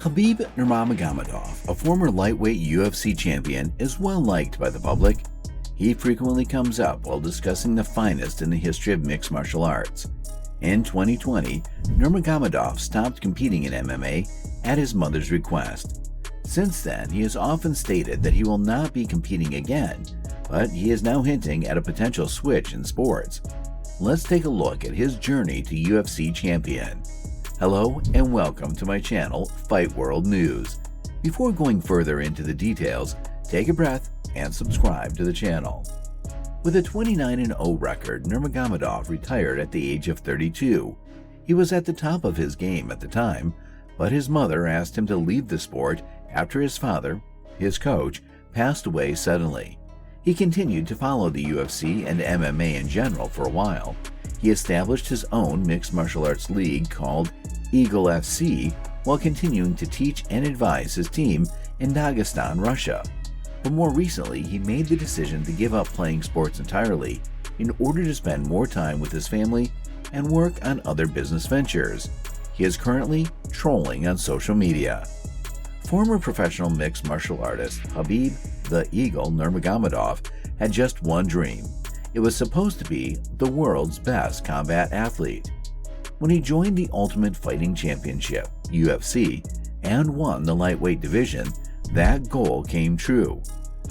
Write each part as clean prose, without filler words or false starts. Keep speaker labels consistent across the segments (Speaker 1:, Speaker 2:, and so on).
Speaker 1: Khabib Nurmagomedov, a former lightweight UFC champion, is well liked by the public. He frequently comes up while discussing the finest in the history of mixed martial arts. In 2020, Nurmagomedov stopped competing in MMA at his mother's request. Since then, he has often stated that he will not be competing again, but he is now hinting at a potential switch in sports. Let's take a look at his journey to UFC champion. Hello and welcome to my channel, Fight World News. Before going further into the details, take a breath and subscribe to the channel. With a 29-0 record, Nurmagomedov retired at the age of 32. He was at the top of his game at the time, but his mother asked him to leave the sport after his father, his coach, passed away suddenly. He continued to follow the UFC and MMA in general for a while. He established his own mixed martial arts league called Eagle FC while continuing to teach and advise his team in Dagestan, Russia. But more recently, he made the decision to give up playing sports entirely in order to spend more time with his family and work on other business ventures. He is currently trolling on social media. Former professional mixed martial artist Khabib "the Eagle" Nurmagomedov had just one dream. It was supposed to be the world's best combat athlete. When he joined the Ultimate Fighting Championship, UFC, and won the lightweight division, that goal came true.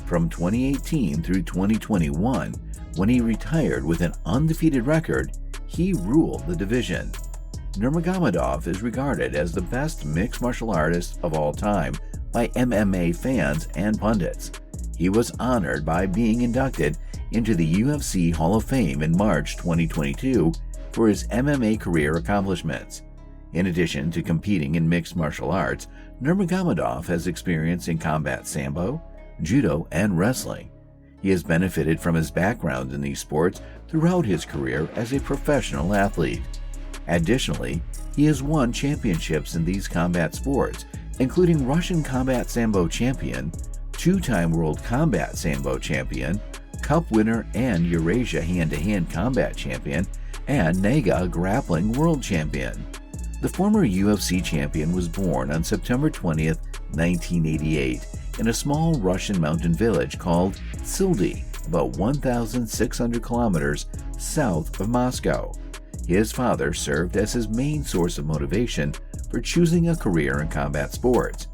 Speaker 1: From 2018 through 2021, when he retired with an undefeated record, he ruled the division. Nurmagomedov is regarded as the best mixed martial artist of all time by MMA fans and pundits. He was honored by being inducted into the UFC Hall of Fame in March 2022 for his MMA career accomplishments. In addition to competing in mixed martial arts, Nurmagomedov has experience in combat sambo, judo, and wrestling. He has benefited from his background in these sports throughout his career as a professional athlete. Additionally, he has won championships in these combat sports, including Russian Combat Sambo Champion, two-time World Combat Sambo Champion, Cup winner and Eurasia Hand-to-Hand Combat Champion, and NAGA Grappling World Champion. The former UFC champion was born on September 20, 1988, in a small Russian mountain village called Sildi, about 1,600 kilometers south of Moscow. His father served as his main source of motivation for choosing a career in combat sports.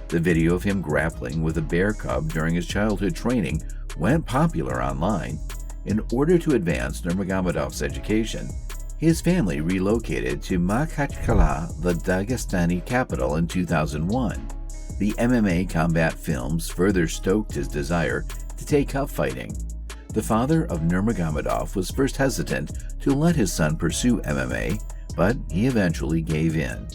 Speaker 1: The video of him grappling with a bear cub during his childhood training went popular online. In order to advance Nurmagomedov's education, his family relocated to Makhachkala, the Dagestani capital, in 2001. The MMA combat films further stoked his desire to take up fighting. The father of Nurmagomedov was first hesitant to let his son pursue MMA, but he eventually gave in.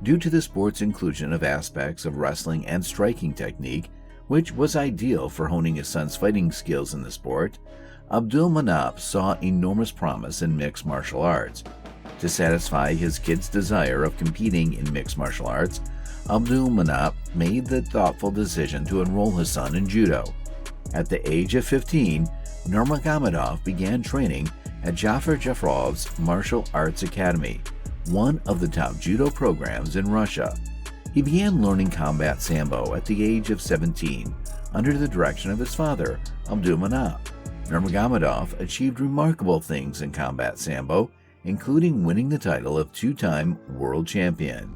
Speaker 1: Due to the sport's inclusion of aspects of wrestling and striking technique, which was ideal for honing his son's fighting skills in the sport, Abdulmanap saw enormous promise in mixed martial arts. To satisfy his kid's desire of competing in mixed martial arts, Abdulmanap made the thoughtful decision to enroll his son in judo. At the age of 15, Nurmagomedov began training at Jafar Jafarov's Martial Arts Academy, one of the top judo programs in Russia. He began learning combat sambo at the age of 17 under the direction of his father, Abdulmanap. Nurmagomedov achieved remarkable things in combat sambo, including winning the title of two-time world champion.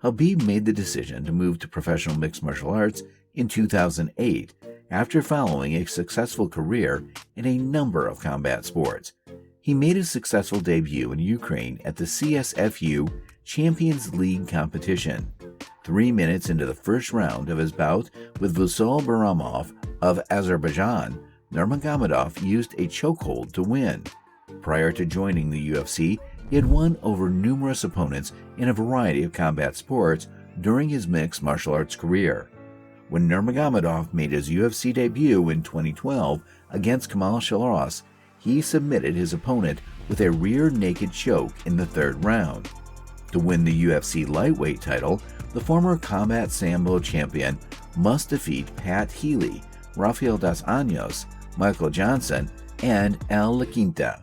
Speaker 1: Khabib made the decision to move to professional mixed martial arts in 2008 after following a successful career in a number of combat sports. He made his successful debut in Ukraine at the CSFU Champions League competition. 3 minutes into the first round of his bout with Vusal Baramov of Azerbaijan, Nurmagomedov used a chokehold to win. Prior to joining the UFC, he had won over numerous opponents in a variety of combat sports during his mixed martial arts career. When Nurmagomedov made his UFC debut in 2012 against Kamal Shalros, he submitted his opponent with a rear naked choke in the third round. To win the UFC lightweight title, the former Combat Sambo champion must defeat Pat Healy, Rafael dos Anjos, Michael Johnson, and Al La Quinta.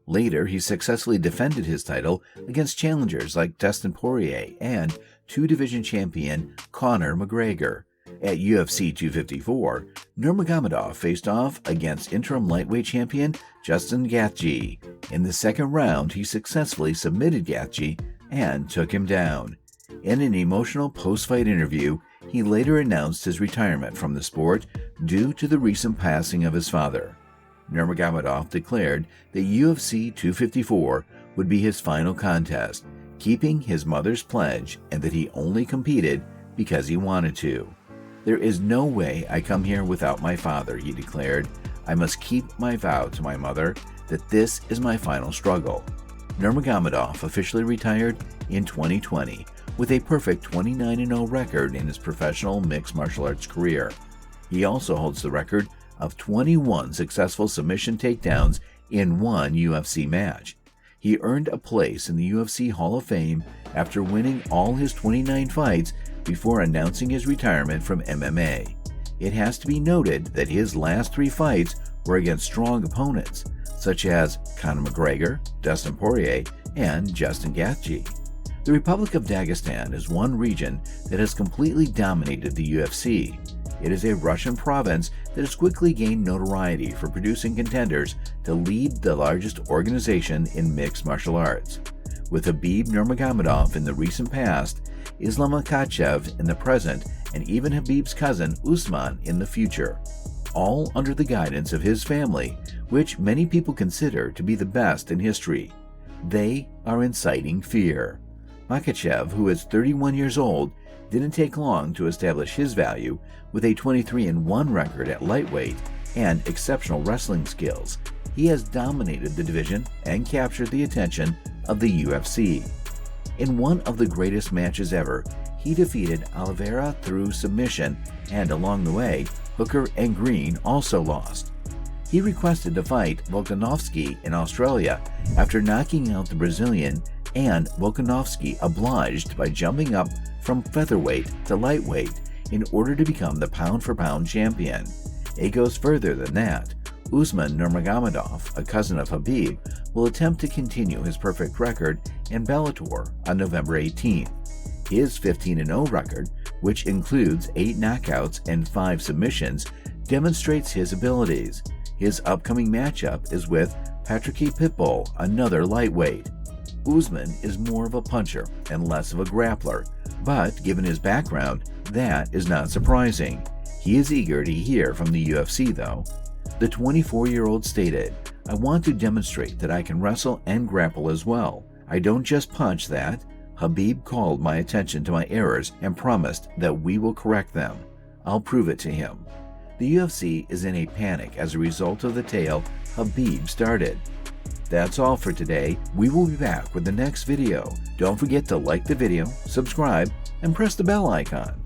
Speaker 1: Later, he successfully defended his title against challengers like Dustin Poirier and two-division champion Conor McGregor. At UFC 254, Nurmagomedov faced off against interim lightweight champion Justin Gaethje. In the second round, he successfully submitted Gaethje and took him down. In an emotional post-fight interview, he later announced his retirement from the sport due to the recent passing of his father. Nurmagomedov declared that UFC 254 would be his final contest, keeping his mother's pledge, and that he only competed because he wanted to. "There is no way I come here without my father," he declared. "I must keep my vow to my mother that this is my final struggle." Nurmagomedov officially retired in 2020 with a perfect 29-0 record in his professional mixed martial arts career. He also holds the record of 21 successful submission takedowns in one UFC match. He earned a place in the UFC Hall of Fame after winning all his 29 fights before announcing his retirement from MMA. It has to be noted that his last 3 fights were against strong opponents, such as Conor McGregor, Dustin Poirier, and Justin Gaethje. The Republic of Dagestan is one region that has completely dominated the UFC. It is a Russian province that has quickly gained notoriety for producing contenders to lead the largest organization in mixed martial arts. With Khabib Nurmagomedov in the recent past, Islam Makhachev in the present, and even Khabib's cousin Usman in the future, all under the guidance of his family, which many people consider to be the best in history. They are inciting fear. Makhachev, who is 31 years old, didn't take long to establish his value with a 23-1 record at lightweight and exceptional wrestling skills. He has dominated the division and captured the attention of the UFC. In one of the greatest matches ever, he defeated Oliveira through submission, and along the way, Hooker and Green also lost. He requested to fight Volkanovski in Australia after knocking out the Brazilian, and Volkanovski obliged by jumping up from featherweight to lightweight in order to become the pound-for-pound champion. It goes further than that. Usman Nurmagomedov, a cousin of Khabib, will attempt to continue his perfect record in Bellator on November 18th. His 15-0 record, which includes 8 knockouts and 5 submissions, demonstrates his abilities. His upcoming matchup is with Patricky Pitbull, another lightweight. Usman is more of a puncher and less of a grappler, but given his background, that is not surprising. He is eager to hear from the UFC though. The 24-year-old stated, "I want to demonstrate that I can wrestle and grapple as well. I don't just punch that. Khabib called my attention to my errors and promised that we will correct them. I'll prove it to him." The UFC is in a panic as a result of the tale Khabib started. That's all for today. We will be back with the next video. Don't forget to like the video, subscribe, and press the bell icon.